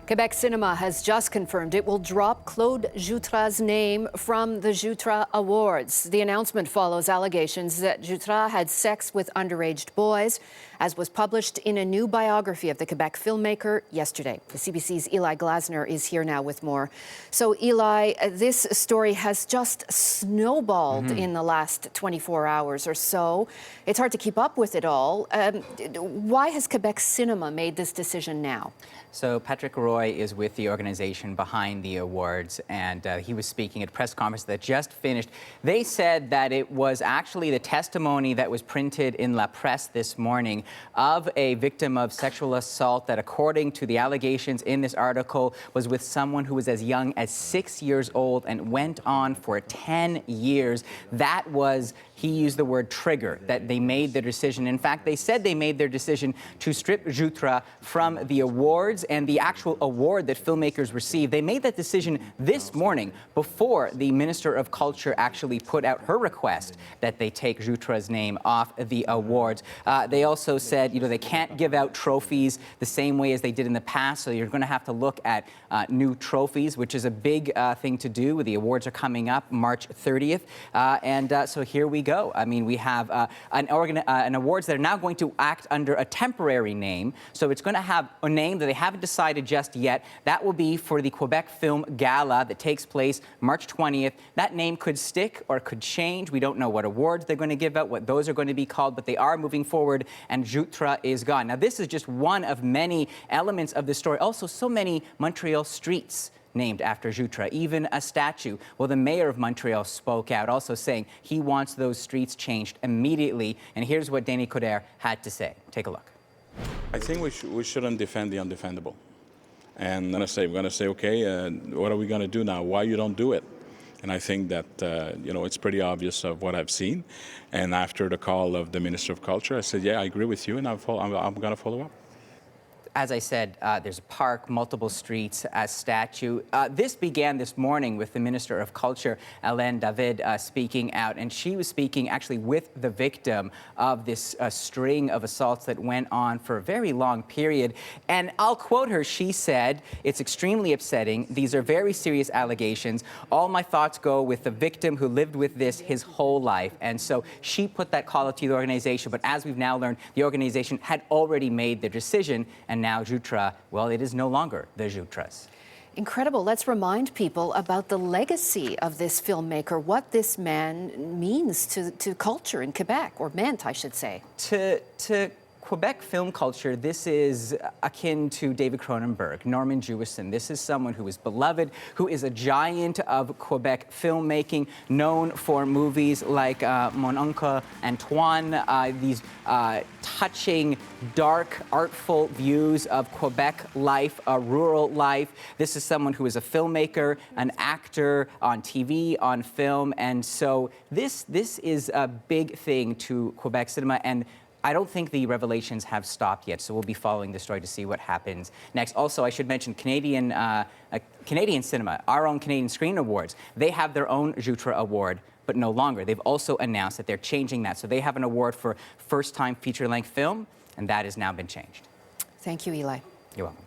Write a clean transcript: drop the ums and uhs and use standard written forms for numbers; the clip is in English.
Quebec Cinema has just confirmed it will drop Claude Jutra's name from the Jutra Awards. The announcement follows allegations that Jutra had sex with underage boys, as was published in a new biography of the Quebec filmmaker yesterday. The CBC's Eli Glasner is here now with more. So, Eli, this story has just snowballed in the last 24 hours or so. It's hard to keep up with it all. Why has Quebec Cinema made this decision now? So Patrick Roy is with the organization behind the awards, and he was speaking at a press conference that just finished. They said that it was actually the testimony that was printed in La Presse this morning of a victim of sexual assault that, according to the allegations in this article, was with someone who was as young as 6 years old and went on for 10 years. That was, he used the word trigger, that they made their decision. In fact, they said they made their decision to strip Jutra from the awards and the actual award that filmmakers receive. They made that decision this morning before the Minister of Culture actually put out her request that they take Jutra's name off the awards. They also said, they can't give out trophies the same way as they did in the past, so you're going to have to look at new trophies, which is a big thing to do. The awards are coming up March 30th, so here we go. I mean, we have an awards that are now going to act under a temporary name, so it's going to have a name that they haven't decided just yet. That will be for the Quebec Film Gala that takes place March 20th. That name could stick or could change. We don't know what awards they're going to give out, what those are going to be called, but they are moving forward, and Jutra is gone. Now, this is just one of many elements of the story. Also, so many Montreal streets named after Jutra, even a statue. Well, the mayor of Montreal spoke out, also saying he wants those streets changed immediately. And here's what Denis Coderre had to say. Take a look. I think we shouldn't defend the undefendable. And we're going to say, okay, what are we going to do now? Why you don't do it? And I think that, it's pretty obvious of what I've seen. And after the call of the Minister of Culture, I said, yeah, I agree with you, and I'm going to follow up. As I said, there's a park, multiple streets, a statue. This began this morning with the Minister of Culture, Hélène David, speaking out. And she was speaking actually with the victim of this string of assaults that went on for a very long period. And I'll quote her. She said, "It's extremely upsetting. These are very serious allegations. All my thoughts go with the victim who lived with this his whole life." And so she put that call out to the organization. But as we've now learned, the organization had already made their decision. And now Jutra, well, it is no longer the Jutras. Incredible. Let's remind people about the legacy of this filmmaker, what this man means to culture in Quebec, or meant, I should say. To Quebec film culture, this is akin to David Cronenberg, Norman Jewison. This is someone who is beloved, who is a giant of Quebec filmmaking, known for movies like Mon Oncle Antoine, these touching, dark, artful views of Quebec life, rural life. This is someone who is a filmmaker, an actor on TV, on film, and so this is a big thing to Quebec cinema, and I don't think the revelations have stopped yet, so we'll be following the story to see what happens next. Also, I should mention Canadian cinema, our own Canadian Screen Awards. They have their own Jutra Award, but no longer. They've also announced that they're changing that. So they have an award for first-time feature-length film, and that has now been changed. Thank you, Eli. You're welcome.